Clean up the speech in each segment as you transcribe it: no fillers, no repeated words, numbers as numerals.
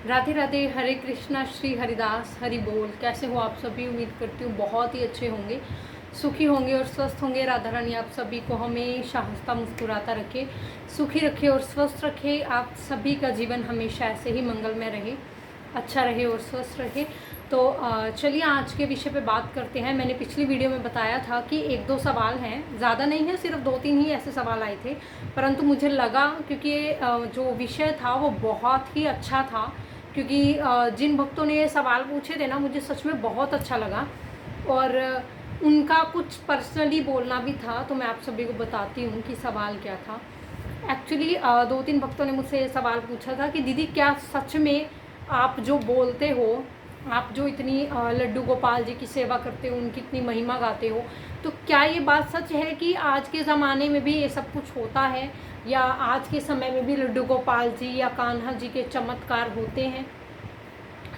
राधे राधे, हरे कृष्णा, श्री हरिदास, हरि बोल। कैसे हो आप सभी? उम्मीद करती हूँ बहुत ही अच्छे होंगे, सुखी होंगे और स्वस्थ होंगे। राधा रानी आप सभी को हमेशा हंसता मुस्कुराता रखे, सुखी रखे और स्वस्थ रखे। आप सभी का जीवन हमेशा ऐसे ही मंगलमय रहे, अच्छा रहे और स्वस्थ रहे। तो चलिए आज के विषय पे बात करते हैं। मैंने पिछली वीडियो में बताया था कि एक दो सवाल हैं, ज़्यादा नहीं है, सिर्फ 2-3 ही ऐसे सवाल आए थे। परंतु मुझे लगा क्योंकि जो विषय था वो बहुत ही अच्छा था, क्योंकि जिन भक्तों ने ये सवाल पूछे थे ना, मुझे सच में बहुत अच्छा लगा और उनका कुछ पर्सनली बोलना भी था। तो मैं आप सभी को बताती हूँ कि सवाल क्या था। एक्चुअली 2-3 भक्तों ने मुझसे ये सवाल पूछा था कि दीदी क्या सच में आप जो बोलते हो, आप जो इतनी लड्डू गोपाल जी की सेवा करते हो, उनकी इतनी महिमा गाते हो, तो क्या ये बात सच है कि आज के ज़माने में भी ये सब कुछ होता है, या आज के समय में भी लड्डू गोपाल जी या कान्हा जी के चमत्कार होते हैं?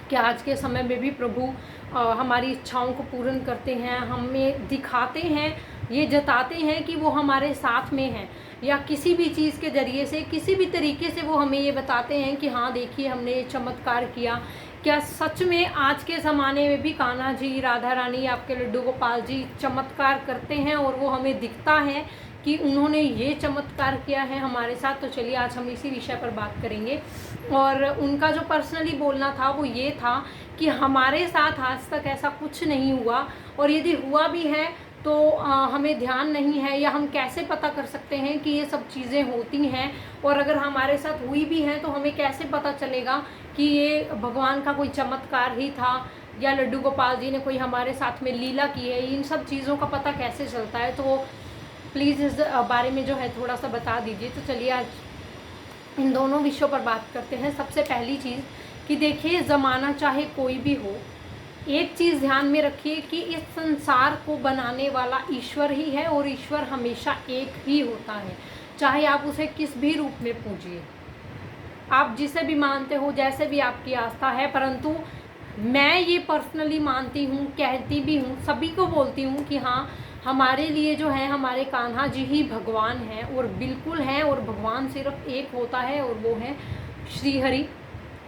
क्या आज के समय में भी प्रभु हमारी इच्छाओं को पूर्ण करते हैं, हमें दिखाते हैं, ये जताते हैं कि वो हमारे साथ में हैं, या किसी भी चीज़ के ज़रिए से, किसी भी तरीके से वो हमें ये बताते हैं कि हाँ देखिए हमने ये चमत्कार किया? क्या सच में आज के ज़माने में भी कान्हा जी, राधा रानी, आपके लड्डू गोपाल जी चमत्कार करते हैं और वो हमें दिखता है कि उन्होंने ये चमत्कार किया है हमारे साथ? तो चलिए आज हम इसी विषय पर बात करेंगे। और उनका जो पर्सनली बोलना था वो ये था कि हमारे साथ आज तक ऐसा कुछ नहीं हुआ, और यदि हुआ भी है तो हमें ध्यान नहीं है, या हम कैसे पता कर सकते हैं कि ये सब चीज़ें होती हैं? और अगर हमारे साथ हुई भी हैं तो हमें कैसे पता चलेगा कि ये भगवान का कोई चमत्कार ही था, या लड्डू गोपाल जी ने कोई हमारे साथ में लीला की है? इन सब चीज़ों का पता कैसे चलता है? तो प्लीज़ इस बारे में जो है थोड़ा सा बता दीजिए। तो चलिए आज इन दोनों विषयों पर बात करते हैं। सबसे पहली चीज़ कि देखिए, ज़माना चाहे कोई भी हो, एक चीज़ ध्यान में रखिए कि इस संसार को बनाने वाला ईश्वर ही है, और ईश्वर हमेशा एक ही होता है, चाहे आप उसे किस भी रूप में पूजिए, आप जिसे भी मानते हो, जैसे भी आपकी आस्था है। परंतु मैं ये पर्सनली मानती हूँ, कहती भी हूँ, सभी को बोलती हूँ कि हाँ, हमारे लिए जो है हमारे कान्हा जी ही भगवान हैं, और बिल्कुल हैं। और भगवान सिर्फ एक होता है, और वो है श्री हरि,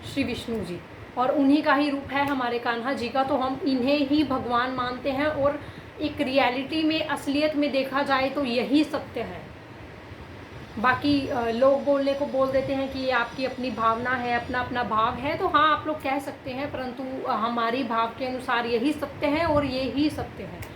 श्री विष्णु जी, और उन्हीं का ही रूप है हमारे कान्हा जी का। तो हम इन्हें ही भगवान मानते हैं, और एक रियलिटी में, असलियत में देखा जाए तो यही सत्य है। बाकी लोग बोलने को बोल देते हैं कि ये आपकी अपनी भावना है, अपना अपना भाव है, तो हाँ आप लोग कह सकते हैं, परंतु हमारी भाव के अनुसार यही सत्य है और ये ही सत्य है।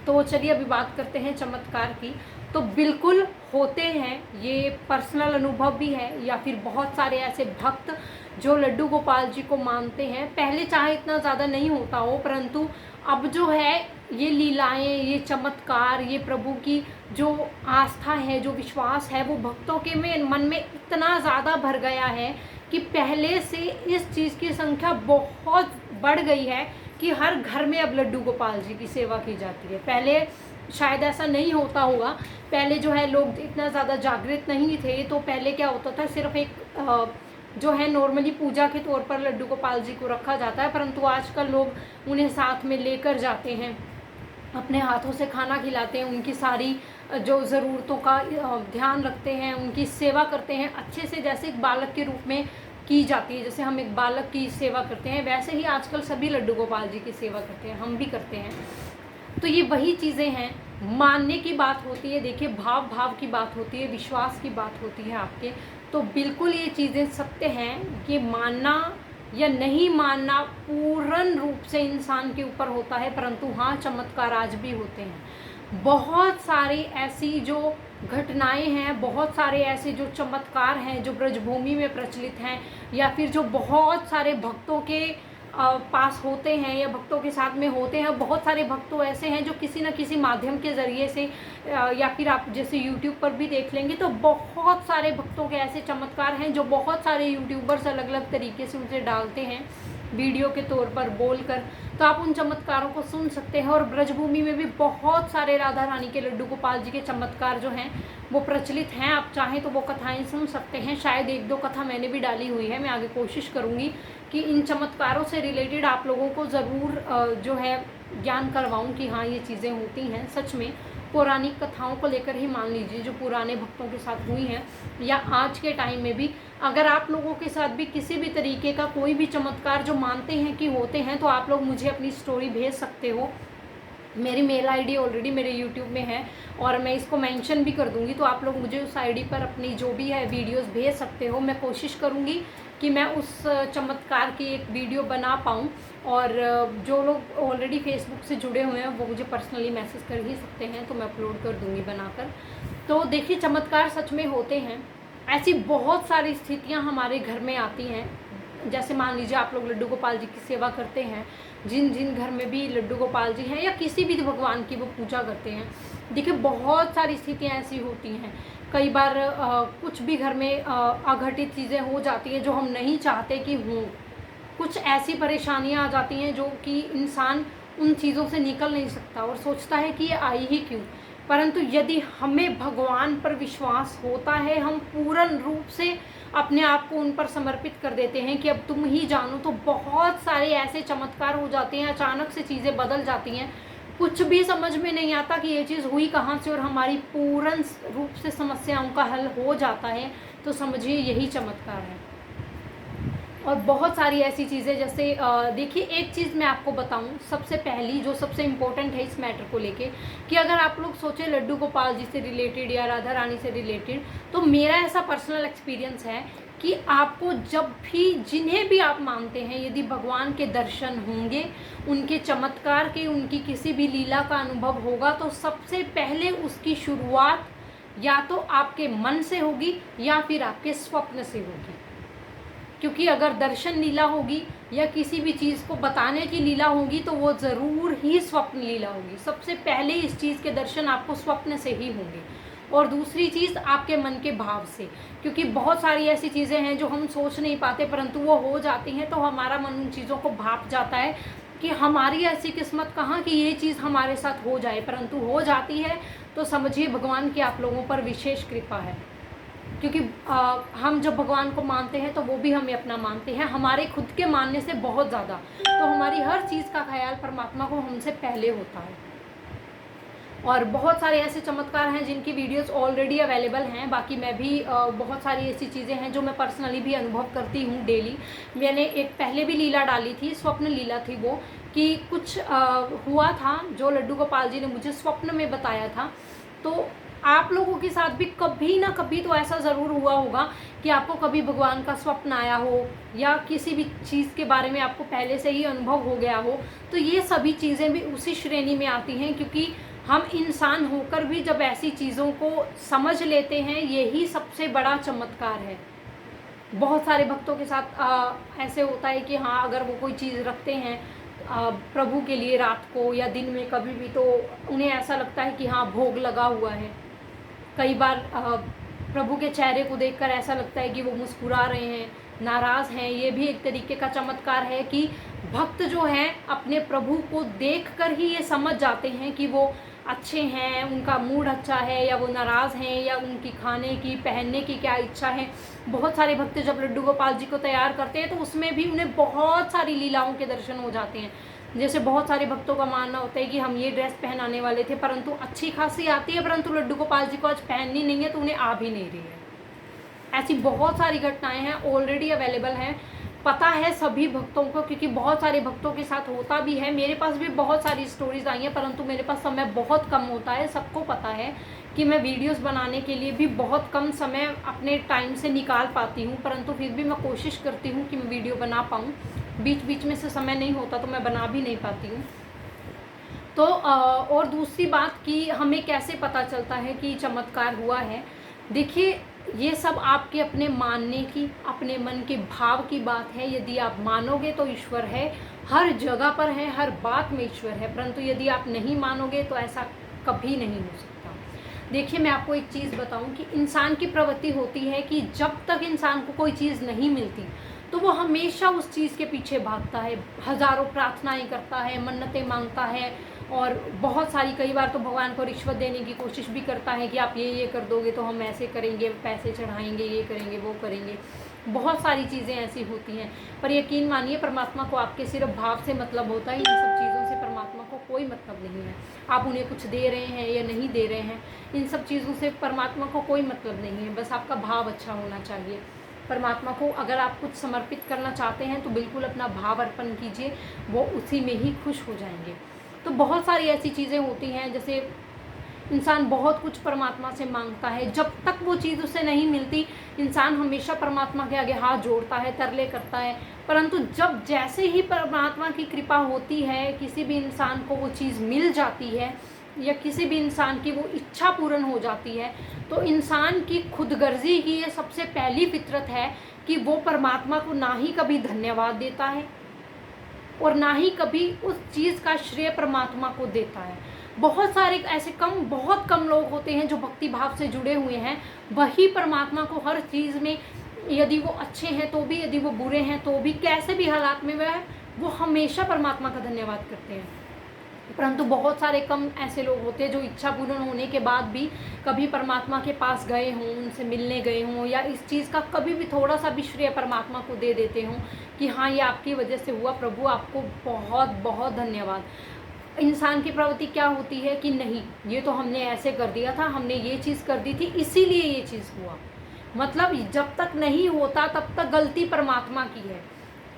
तो चलिए अभी बात करते हैं चमत्कार की। तो बिल्कुल होते हैं, ये पर्सनल अनुभव भी है, या फिर बहुत सारे ऐसे भक्त जो लड्डू गोपाल जी को मानते हैं। पहले चाहे इतना ज़्यादा नहीं होता हो, परंतु अब जो है ये लीलाएं, ये चमत्कार, ये प्रभु की जो आस्था है, जो विश्वास है, वो भक्तों के मन में इतना ज़्यादा भर गया है कि पहले से इस चीज़ की संख्या बहुत बढ़ गई है कि हर घर में अब लड्डू गोपाल जी की सेवा की जाती है। पहले शायद ऐसा नहीं होता होगा, पहले जो है लोग इतना ज़्यादा जागृत नहीं थे। तो पहले क्या होता था, सिर्फ एक जो है नॉर्मली पूजा के तौर पर लड्डू गोपाल जी को रखा जाता है, परंतु आजकल लोग उन्हें साथ में लेकर जाते हैं, अपने हाथों से खाना खिलाते हैं, उनकी सारी जो ज़रूरतों का ध्यान रखते हैं, उनकी सेवा करते हैं अच्छे से, जैसे एक बालक के रूप में की जाती है। जैसे हम एक बालक की सेवा करते हैं, वैसे ही आजकल सभी लड्डू गोपाल जी की सेवा करते हैं, हम भी करते हैं। तो ये वही चीज़ें हैं, मानने की बात होती है। देखिए, भाव की बात होती है, विश्वास की बात होती है आपके। तो बिल्कुल ये चीज़ें सत्य हैं। ये मानना या नहीं मानना पूर्ण रूप से इंसान के ऊपर होता है, परंतु हाँ, चमत्कार आज भी होते हैं। बहुत सारी ऐसी जो घटनाएं हैं, बहुत सारे ऐसे जो चमत्कार हैं जो ब्रजभूमि में प्रचलित हैं, या फिर जो बहुत सारे भक्तों के पास होते हैं, या भक्तों के साथ में होते हैं। बहुत सारे भक्तों ऐसे हैं जो किसी न किसी माध्यम के ज़रिए से, या फिर आप जैसे YouTube पर भी देख लेंगे तो बहुत सारे भक्तों के ऐसे चमत्कार हैं जो बहुत सारे यूट्यूबर्स अलग अलग तरीके से उसे डालते हैं वीडियो के तौर पर बोलकर। तो आप उन चमत्कारों को सुन सकते हैं। और ब्रजभूमि में भी बहुत सारे राधा रानी के, लड्डू गोपाल जी के चमत्कार जो हैं वो प्रचलित हैं। आप चाहें तो वो कथाएं सुन सकते हैं। शायद 1-2 कथा मैंने भी डाली हुई है। मैं आगे कोशिश करूँगी कि इन चमत्कारों से रिलेटेड आप लोगों को ज़रूर जो है ज्ञान करवाऊँ कि हाँ ये चीज़ें होती हैं सच में। पौराणिक कथाओं को लेकर ही मान लीजिए, जो पुराने भक्तों के साथ हुई हैं, या आज के टाइम में भी अगर आप लोगों के साथ भी किसी भी तरीके का कोई भी चमत्कार जो मानते हैं कि होते हैं, तो आप लोग मुझे अपनी स्टोरी भेज सकते हो। मेरी मेल आईडी ऑलरेडी मेरे यूट्यूब में है और मैं इसको मेंशन भी कर दूंगी, तो आप लोग मुझे उस आईडी पर अपनी जो भी है वीडियोस भेज सकते हो। मैं कोशिश करूंगी कि मैं उस चमत्कार की एक वीडियो बना पाऊँ, और जो लोग ऑलरेडी फेसबुक से जुड़े हुए हैं वो मुझे पर्सनली मैसेज कर ही सकते हैं, तो मैं अपलोड कर दूंगी बनाकर। तो देखिए, चमत्कार सच में होते हैं। ऐसी बहुत सारी स्थितियाँ हमारे घर में आती हैं। जैसे मान लीजिए आप लोग लड्डू गोपाल जी की सेवा करते हैं, जिन जिन घर में भी लड्डू गोपाल जी हैं या किसी भी भगवान की वो पूजा करते हैं, देखिए बहुत सारी स्थितियाँ ऐसी होती हैं। कई बार कुछ भी घर में अघटित चीज़ें हो जाती हैं जो हम नहीं चाहते कि हों। कुछ ऐसी परेशानियाँ आ जाती हैं जो कि इंसान उन चीज़ों से निकल नहीं सकता और सोचता है कि ये आई ही क्यों। परंतु यदि हमें भगवान पर विश्वास होता है, हम पूर्ण रूप से अपने आप को उन पर समर्पित कर देते हैं कि अब तुम ही जानो, तो बहुत सारे ऐसे चमत्कार हो जाते हैं, अचानक से चीज़ें बदल जाती हैं। कुछ भी समझ में नहीं आता कि ये चीज़ हुई कहाँ से, और हमारी पूर्ण रूप से समस्याओं का हल हो जाता है। तो समझिए यही चमत्कार है। और बहुत सारी ऐसी चीज़ें, जैसे देखिए एक चीज़ मैं आपको बताऊं, सबसे पहली जो सबसे इम्पोर्टेंट है इस मैटर को लेके, कि अगर आप लोग सोचें लड्डू गोपाल जी से रिलेटेड या राधा रानी से रिलेटेड, तो मेरा ऐसा पर्सनल एक्सपीरियंस है कि आपको जब भी, जिन्हें भी आप मानते हैं, यदि भगवान के दर्शन होंगे, उनके चमत्कार के, उनकी किसी भी लीला का अनुभव होगा, तो सबसे पहले उसकी शुरुआत या तो आपके मन से होगी या फिर आपके स्वप्न से होगी। क्योंकि अगर दर्शन लीला होगी या किसी भी चीज़ को बताने की लीला होगी, तो वो ज़रूर ही स्वप्न लीला होगी। सबसे पहले इस चीज़ के दर्शन आपको स्वप्न से ही होंगे। और दूसरी चीज़ आपके मन के भाव से, क्योंकि बहुत सारी ऐसी चीज़ें हैं जो हम सोच नहीं पाते परंतु वो हो जाती हैं, तो हमारा मन उन चीज़ों को भाप जाता है कि हमारी ऐसी किस्मत कहाँ कि ये चीज़ हमारे साथ हो जाए, परंतु हो जाती है। तो समझिए भगवान की आप लोगों पर विशेष कृपा है, क्योंकि हम जब भगवान को मानते हैं तो वो भी हमें अपना मानते हैं, हमारे खुद के मानने से बहुत ज़्यादा। तो हमारी हर चीज़ का ख्याल परमात्मा को हमसे पहले होता है। और बहुत सारे ऐसे चमत्कार हैं जिनकी वीडियोस ऑलरेडी अवेलेबल हैं। बाकी मैं भी बहुत सारी ऐसी चीज़ें हैं जो मैं पर्सनली भी अनुभव करती हूँ डेली। मैंने एक पहले भी लीला डाली थी, स्वप्न लीला थी वो, कि कुछ हुआ था जो लड्डू गोपाल जी ने मुझे स्वप्न में बताया था। तो आप लोगों के साथ भी कभी ना कभी तो ऐसा ज़रूर हुआ होगा कि आपको कभी भगवान का स्वप्न आया हो, या किसी भी चीज़ के बारे में आपको पहले से ही अनुभव हो गया हो। तो ये सभी चीज़ें भी उसी श्रेणी में आती हैं, क्योंकि हम इंसान होकर भी जब ऐसी चीज़ों को समझ लेते हैं, यही सबसे बड़ा चमत्कार है। बहुत सारे भक्तों के साथ ऐसे होता है कि हाँ, अगर वो कोई चीज़ रखते हैं प्रभु के लिए रात को या दिन में कभी भी, तो उन्हें ऐसा लगता है कि हाँ भोग लगा हुआ है। कई बार प्रभु के चेहरे को देखकर ऐसा लगता है कि वो मुस्कुरा रहे हैं, नाराज़ हैं। ये भी एक तरीके का चमत्कार है कि भक्त जो हैं अपने प्रभु को देखकर ही ये समझ जाते हैं कि वो अच्छे हैं, उनका मूड अच्छा है, या वो नाराज़ हैं, या उनकी खाने की पहनने की क्या इच्छा है। बहुत सारे भक्त जब लड्डू गोपाल जी को तैयार करते हैं तो उसमें भी उन्हें बहुत सारी लीलाओं के दर्शन हो जाते हैं। जैसे बहुत सारे भक्तों का मानना होता है कि हम ये ड्रेस पहनाने वाले थे, परंतु अच्छी खासी आती है, परंतु लड्डू गोपाल जी को आज पहननी नहीं है तो उन्हें आ भी नहीं रही है। ऐसी बहुत सारी घटनाएं हैं, ऑलरेडी अवेलेबल हैं, पता है सभी भक्तों को, क्योंकि बहुत सारे भक्तों के साथ होता भी है। मेरे पास भी बहुत सारी स्टोरीज आई हैं, परंतु मेरे पास समय बहुत कम होता है। सबको पता है कि मैं वीडियोस बनाने के लिए भी बहुत कम समय अपने टाइम से निकाल पाती हूँ, परंतु फिर भी मैं कोशिश करती हूँ कि मैं वीडियो बना पाऊँ। बीच बीच में से समय नहीं होता तो मैं बना भी नहीं पाती हूँ। तो और दूसरी बात कि हमें कैसे पता चलता है कि चमत्कार हुआ है। देखिए, ये सब आपके अपने मानने की, अपने मन के भाव की बात है। यदि आप मानोगे तो ईश्वर है, हर जगह पर है, हर बात में ईश्वर है, परंतु यदि आप नहीं मानोगे तो ऐसा कभी नहीं हो सकता। देखिए, मैं आपको एक चीज़ बताऊं कि इंसान की प्रवृत्ति होती है कि जब तक इंसान को कोई चीज़ नहीं मिलती तो वो हमेशा उस चीज़ के पीछे भागता है, हज़ारों प्रार्थनाएं करता है, मन्नतें मांगता है, और बहुत सारी, कई बार तो भगवान को रिश्वत देने की कोशिश भी करता है कि आप ये कर दोगे तो हम ऐसे करेंगे, पैसे चढ़ाएंगे, ये करेंगे, वो करेंगे। बहुत सारी चीज़ें ऐसी होती हैं, पर यकीन मानिए परमात्मा को आपके सिर्फ भाव से मतलब होता है। इन सब चीज़ों से परमात्मा को कोई मतलब नहीं है। आप उन्हें कुछ दे रहे हैं या नहीं दे रहे हैं, इन सब चीज़ों से परमात्मा को कोई मतलब नहीं है। बस आपका भाव अच्छा होना चाहिए। परमात्मा को अगर आप कुछ समर्पित करना चाहते हैं तो बिल्कुल अपना भाव अर्पण कीजिए, वो उसी में ही खुश हो जाएंगे। तो बहुत सारी ऐसी चीज़ें होती हैं, जैसे इंसान बहुत कुछ परमात्मा से मांगता है, जब तक वो चीज़ उसे नहीं मिलती इंसान हमेशा परमात्मा के आगे हाथ जोड़ता है, तरले करता है। परंतु जब जैसे ही परमात्मा की कृपा होती है, किसी भी इंसान को वो चीज़ मिल जाती है या किसी भी इंसान की वो इच्छा पूर्ण हो जाती है, तो इंसान की खुदगर्जी की ये सबसे पहली फितरत है कि वो परमात्मा को ना ही कभी धन्यवाद देता है और ना ही कभी उस चीज़ का श्रेय परमात्मा को देता है। बहुत सारे ऐसे बहुत कम लोग होते हैं जो भक्ति भाव से जुड़े हुए हैं, वही परमात्मा को हर चीज़ में, यदि वो अच्छे हैं तो भी, यदि वो बुरे हैं तो भी, कैसे भी हालात में वो हमेशा परमात्मा का धन्यवाद करते हैं। परंतु बहुत सारे कम ऐसे लोग होते हैं जो इच्छा पूर्ण होने के बाद भी कभी परमात्मा के पास गए हों, उनसे मिलने गए हों, या इस चीज़ का कभी भी थोड़ा सा भी श्रेय परमात्मा को दे देते हों कि हाँ ये आपकी वजह से हुआ, प्रभु आपको बहुत बहुत धन्यवाद। इंसान की प्रवृत्ति क्या होती है कि नहीं, ये तो हमने ऐसे कर दिया था, हमने ये चीज़ कर दी थी इसीलिए ये चीज़ हुआ। मतलब जब तक नहीं होता तब तक गलती परमात्मा की है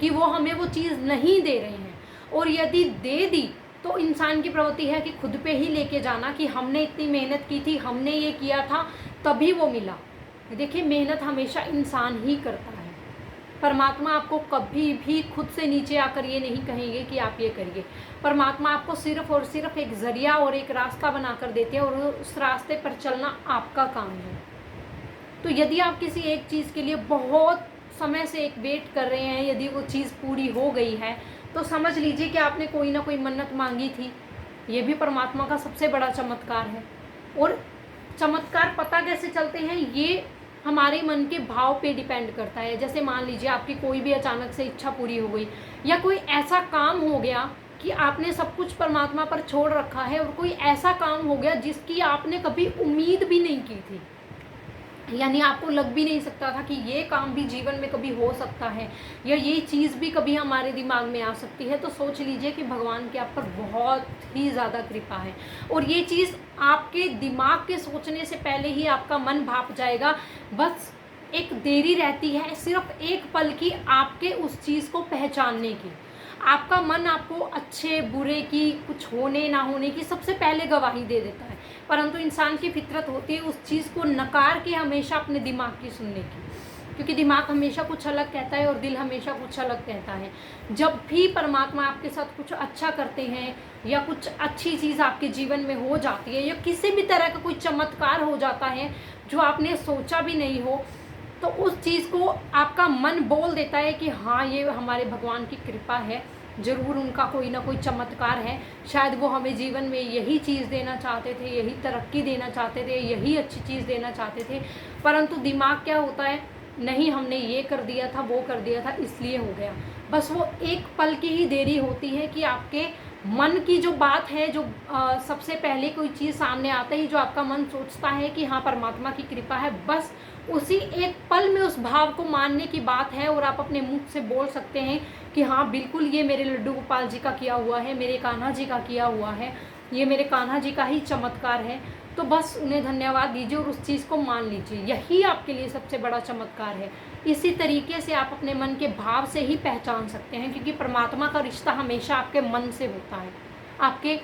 कि वो हमें वो चीज़ नहीं दे रहे हैं, और यदि दे दी तो इंसान की प्रवृत्ति है कि खुद पे ही लेके जाना कि हमने इतनी मेहनत की थी, हमने ये किया था तभी वो मिला। देखिए मेहनत हमेशा इंसान ही करता है। परमात्मा आपको कभी भी खुद से नीचे आकर ये नहीं कहेंगे कि आप ये करिए। परमात्मा आपको सिर्फ और सिर्फ एक जरिया और एक रास्ता बनाकर देते हैं, और उस रास्ते पर चलना आपका काम है। तो यदि आप किसी एक चीज़ के लिए बहुत समय से एक वेट कर रहे हैं, यदि वो चीज़ पूरी हो गई है तो समझ लीजिए कि आपने कोई ना कोई मन्नत मांगी थी। ये भी परमात्मा का सबसे बड़ा चमत्कार है। और चमत्कार पता कैसे चलते हैं, ये हमारे मन के भाव पे डिपेंड करता है। जैसे मान लीजिए आपकी कोई भी अचानक से इच्छा पूरी हो गई, या कोई ऐसा काम हो गया कि आपने सब कुछ परमात्मा पर छोड़ रखा है, और कोई ऐसा काम हो गया जिसकी आपने कभी उम्मीद भी नहीं की थी, यानी आपको लग भी नहीं सकता था कि ये काम भी जीवन में कभी हो सकता है, या ये चीज़ भी कभी हमारे दिमाग में आ सकती है। तो सोच लीजिए कि भगवान के आप पर बहुत ही ज़्यादा कृपा है, और ये चीज़ आपके दिमाग के सोचने से पहले ही आपका मन भाप जाएगा। बस एक देरी रहती है, सिर्फ एक पल की, आपके उस चीज़ को पहचानने की। आपका मन आपको अच्छे बुरे की, कुछ होने ना होने की सबसे पहले गवाही दे देता है, परंतु इंसान की फितरत होती है उस चीज़ को नकार के हमेशा अपने दिमाग की सुनने की, क्योंकि दिमाग हमेशा कुछ अलग कहता है और दिल हमेशा कुछ अलग कहता है। जब भी परमात्मा आपके साथ कुछ अच्छा करते हैं, या कुछ अच्छी चीज़ आपके जीवन में हो जाती है, या किसी भी तरह का कोई चमत्कार हो जाता है जो आपने सोचा भी नहीं हो, तो उस चीज़ को आपका मन बोल देता है कि हाँ ये हमारे भगवान की कृपा है, ज़रूर उनका कोई ना कोई चमत्कार है, शायद वो हमें जीवन में यही चीज़ देना चाहते थे, यही तरक्की देना चाहते थे, यही अच्छी चीज़ देना चाहते थे। परंतु दिमाग क्या होता है, नहीं हमने ये कर दिया था, वो कर दिया था, इसलिए हो गया। बस वो एक पल की ही देरी होती है कि आपके मन की जो बात है, जो सबसे पहले कोई चीज़ सामने आते ही जो आपका मन सोचता है कि हाँ परमात्मा की कृपा है, बस उसी एक पल में उस भाव को मानने की बात है, और आप अपने मुख से बोल सकते हैं कि हाँ बिल्कुल ये मेरे लड्डू गोपाल जी का किया हुआ है, मेरे कान्हा जी का किया हुआ है, ये मेरे कान्हा जी का ही चमत्कार है। तो बस उन्हें धन्यवाद दीजिए और उस चीज़ को मान लीजिए, यही आपके लिए सबसे बड़ा चमत्कार है। इसी तरीके से आप अपने मन के भाव से ही पहचान सकते हैं, क्योंकि परमात्मा का रिश्ता हमेशा आपके मन से होता है। आपके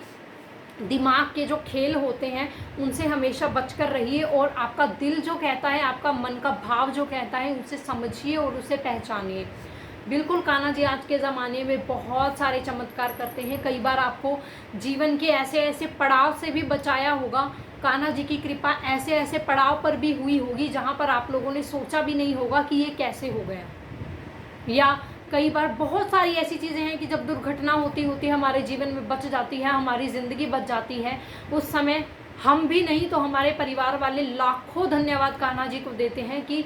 दिमाग के जो खेल होते हैं उनसे हमेशा बचकर रहिए, और आपका दिल जो कहता है, आपका मन का भाव जो कहता है, उसे समझिए और उसे पहचानिए। बिल्कुल कान्हा जी आज के ज़माने में बहुत सारे चमत्कार करते हैं। कई बार आपको जीवन के ऐसे ऐसे पड़ाव से भी बचाया होगा। कान्हा जी की कृपा ऐसे ऐसे पड़ाव पर भी हुई होगी जहाँ पर आप लोगों ने सोचा भी नहीं होगा कि ये कैसे हो गया। या कई बार बहुत सारी ऐसी चीज़ें हैं कि जब दुर्घटना होती होती हमारे जीवन में बच जाती है, हमारी ज़िंदगी बच जाती है, उस समय हम भी नहीं तो हमारे परिवार वाले लाखों धन्यवाद कान्हा जी को देते हैं कि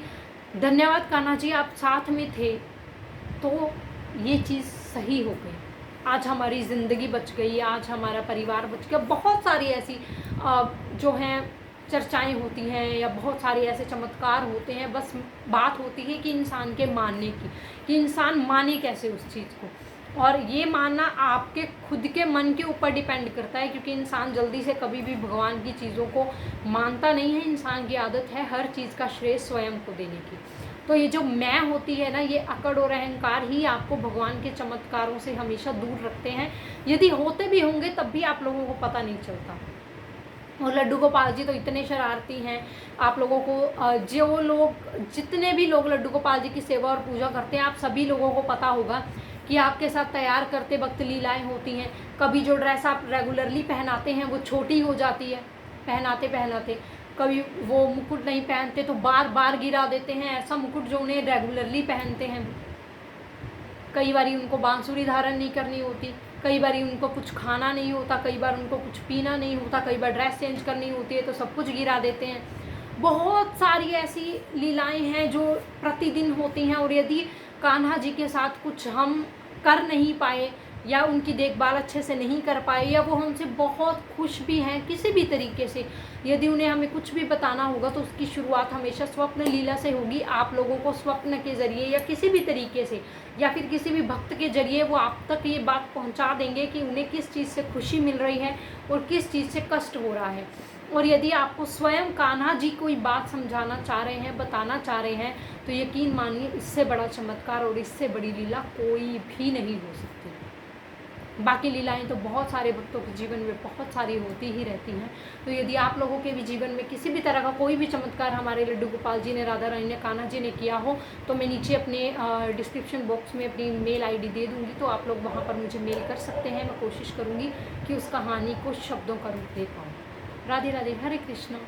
धन्यवाद कान्हा जी, आप साथ में थे तो ये चीज़ सही हो गई, आज हमारी ज़िंदगी बच गई, आज हमारा परिवार बच गया। बहुत सारी ऐसी जो हैं चर्चाएं होती हैं या बहुत सारे ऐसे चमत्कार होते हैं। बस बात होती है कि इंसान के मानने की, कि इंसान माने कैसे उस चीज़ को। और ये मानना आपके खुद के मन के ऊपर डिपेंड करता है, क्योंकि इंसान जल्दी से कभी भी भगवान की चीज़ों को मानता नहीं है। इंसान की आदत है हर चीज़ का श्रेय स्वयं को देने की। तो ये जो मैं होती है ना, ये अकड़ और अहंकार ही आपको भगवान के चमत्कारों से हमेशा दूर रखते हैं। यदि होते भी होंगे तब भी आप लोगों को पता नहीं चलता। और लड्डू गोपाल जी तो इतने शरारती हैं, आप लोगों को जो लोग जितने भी लोग लड्डू गोपाल जी की सेवा और पूजा करते हैं, आप सभी लोगों को पता होगा कि आपके साथ तैयार करते वक्त लीलाएं होती हैं। कभी जो ड्रेस आप रेगुलरली पहनाते हैं वो छोटी हो जाती है पहनाते पहनाते, कभी वो मुकुट नहीं पहनते तो बार बार गिरा देते हैं ऐसा मुकुट जो उन्हें रेगुलरली पहनते हैं। कई बार उनको बांसुरी धारण नहीं करनी होती, कई बार उनको कुछ खाना नहीं होता, कई बार उनको कुछ पीना नहीं होता, कई बार ड्रेस चेंज करनी होती है तो सब कुछ गिरा देते हैं। बहुत सारी ऐसी लीलाएं हैं जो प्रतिदिन होती हैं। और यदि कान्हा जी के साथ कुछ हम कर नहीं पाए या उनकी देखभाल अच्छे से नहीं कर पाए, या वो हमसे बहुत खुश भी हैं किसी भी तरीके से, यदि उन्हें हमें कुछ भी बताना होगा तो उसकी शुरुआत हमेशा स्वप्न लीला से होगी। आप लोगों को स्वप्न के ज़रिए या किसी भी तरीके से या फिर किसी भी भक्त के ज़रिए वो आप तक ये बात पहुंचा देंगे कि उन्हें किस चीज़ से खुशी मिल रही है और किस चीज़ से कष्ट हो रहा है। और यदि आपको स्वयं कान्हा जी कोई बात समझाना चाह रहे हैं, बताना चाह रहे हैं, तो यकीन मानिए इससे बड़ा चमत्कार और इससे बड़ी लीला कोई भी नहीं हो सकती। बाकी लीलाएं तो बहुत सारे भक्तों के जीवन में बहुत सारी होती ही रहती हैं। तो यदि आप लोगों के भी जीवन में किसी भी तरह का कोई भी चमत्कार हमारे लड्डू गोपाल जी ने, राधा रानी ने, कान्हा जी ने किया हो, तो मैं नीचे अपने डिस्क्रिप्शन बॉक्स में अपनी मेल आईडी दे दूँगी, तो आप लोग वहाँ पर मुझे मेल कर सकते हैं। मैं कोशिश करूँगी कि उस कहानी को शब्दों का रूप दे पाऊँ। राधे राधे, हरे कृष्णा।